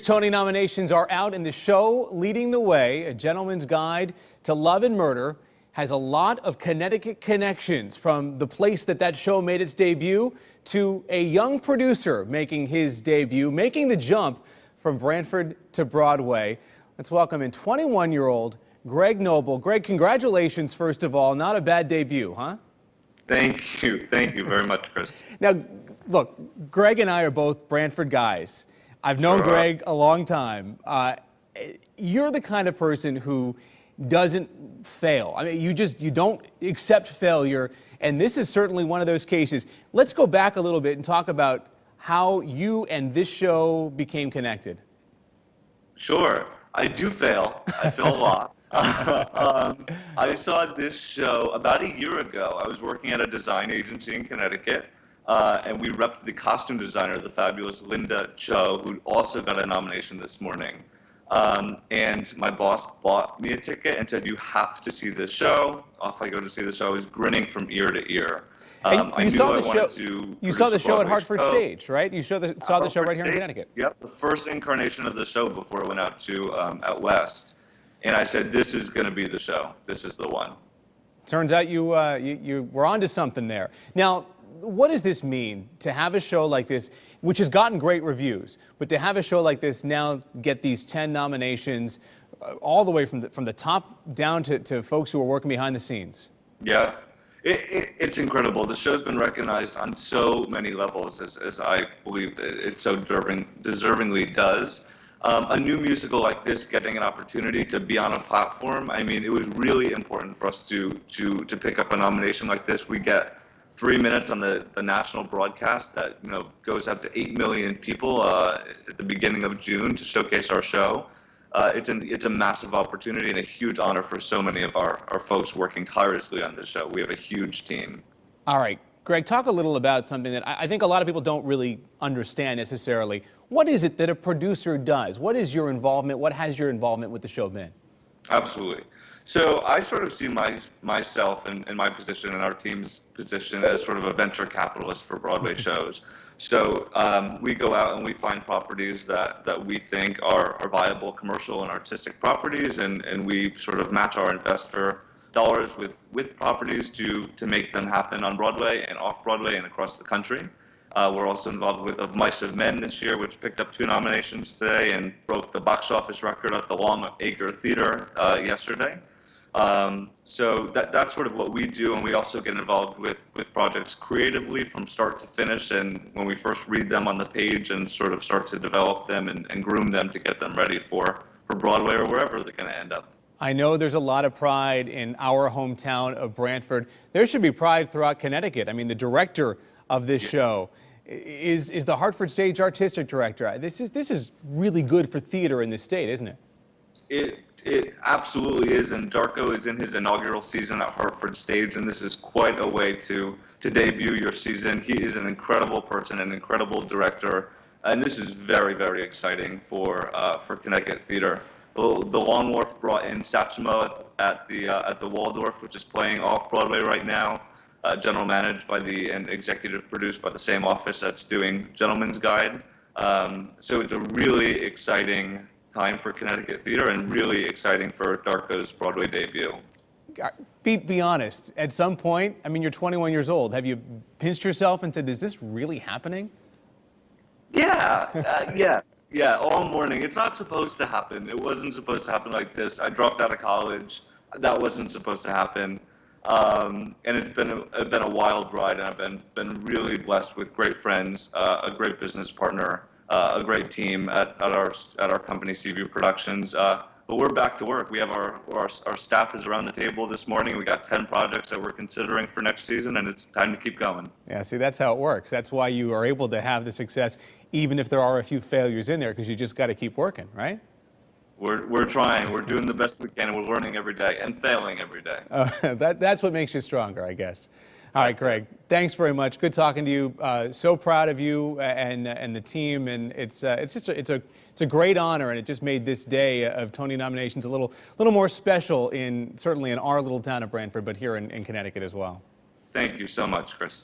Tony nominations are out, and the show leading the way, A Gentleman's Guide to Love and Murder, has a lot of Connecticut connections, from the place that show made its debut to a young producer making his debut, making the jump from Branford to Broadway. Let's welcome in 21-year-old Greg Nobile. Greg, congratulations, first of all. Not a bad debut, huh? Thank you. Thank you very much, Chris. Now, look, Greg and I are both Branford guys. I've known Greg a long time. You're the kind of person who doesn't fail. I mean, you don't accept failure, and this is certainly one of those cases. Let's go back a little bit and talk about how you and this show became connected. Sure. I do fail. I fail a lot. I saw this show about a year ago. I was working at a design agency in Connecticut, and we repped the costume designer, the fabulous Linda Cho, who also got a nomination this morning. And my boss bought me a ticket and said, "You have to see this show." Off I go to see the show. I was grinning from ear to ear. You saw the show at Hartford Stage, right? You saw the show right here in Connecticut. Yep, the first incarnation of the show before it went out to out west. And I said, "This is going to be the show. This is the one." Turns out you were onto something there. Now, what does this mean to have a show like this, which has gotten great reviews, but to have a show like this now get these 10 nominations, all the way from the top down to folks who are working behind the scenes? Yeah, it's incredible. The show's been recognized on so many levels, as I believe that it so deservingly does. A new musical like this getting an opportunity to be on a platform, I mean, it was really important for us to pick up a nomination like this. We get 3 minutes on the national broadcast that goes up to 8 million people at the beginning of June to showcase our show. It's a massive opportunity and a huge honor for so many of our folks working tirelessly on this show. We have a huge team. All right. Greg, talk a little about something that I think a lot of people don't really understand necessarily. What is it that a producer does? What is your involvement? What has your involvement with the show been? Absolutely. So I sort of see myself and my position and our team's position as sort of a venture capitalist for Broadway shows. So we go out and we find properties that we think are viable commercial and artistic properties, and we sort of match our investor dollars with properties to make them happen on Broadway and off Broadway and across the country. We're also involved with Of Mice of Men this year, which picked up 2 nominations today and broke the box office record at the Long Acre Theatre yesterday. So that's sort of what we do, and we also get involved with projects creatively from start to finish, and when we first read them on the page and sort of start to develop them and groom them to get them ready for Broadway or wherever they're going to end up. I know there's a lot of pride in our hometown of Branford. There should be pride throughout Connecticut. I mean, the director of this show is the Hartford Stage artistic director. This is really good for theater in this state, isn't it? It absolutely is, and Darko is in his inaugural season at Hartford Stage, and this is quite a way to debut your season. He is an incredible person, an incredible director, and this is very, very exciting for Connecticut Theatre. The Long Wharf brought in Satchmo at the Waldorf, which is playing off Broadway right now, general managed by and executive produced by the same office that's doing Gentleman's Guide. So it's a really exciting time for Connecticut Theatre and really exciting for Darko's Broadway debut. Be honest. At some point, I mean, you're 21 years old. Have you pinched yourself and said, "Is this really happening?" Yeah, yeah, all morning. It's not supposed to happen. It wasn't supposed to happen like this. I dropped out of college. That wasn't supposed to happen. And it's been a wild ride, and I've been really blessed with great friends, a great business partner, a great team at our company, Seaview Productions. But we're back to work. We have our staff is around the table this morning. We got 10 projects that we're considering for next season, and it's time to keep going. Yeah, see, that's how it works. That's why you are able to have the success, even if there are a few failures in there, because you just got to keep working, right? We're trying. We're doing the best we can, and we're learning every day and failing every day. That's what makes you stronger, I guess. All right, Greg, thanks very much. Good talking to you. So proud of you and the team, and it's a great honor, and it just made this day of Tony nominations a little more special certainly in our little town of Branford, but here in Connecticut as well. Thank you so much, Chris.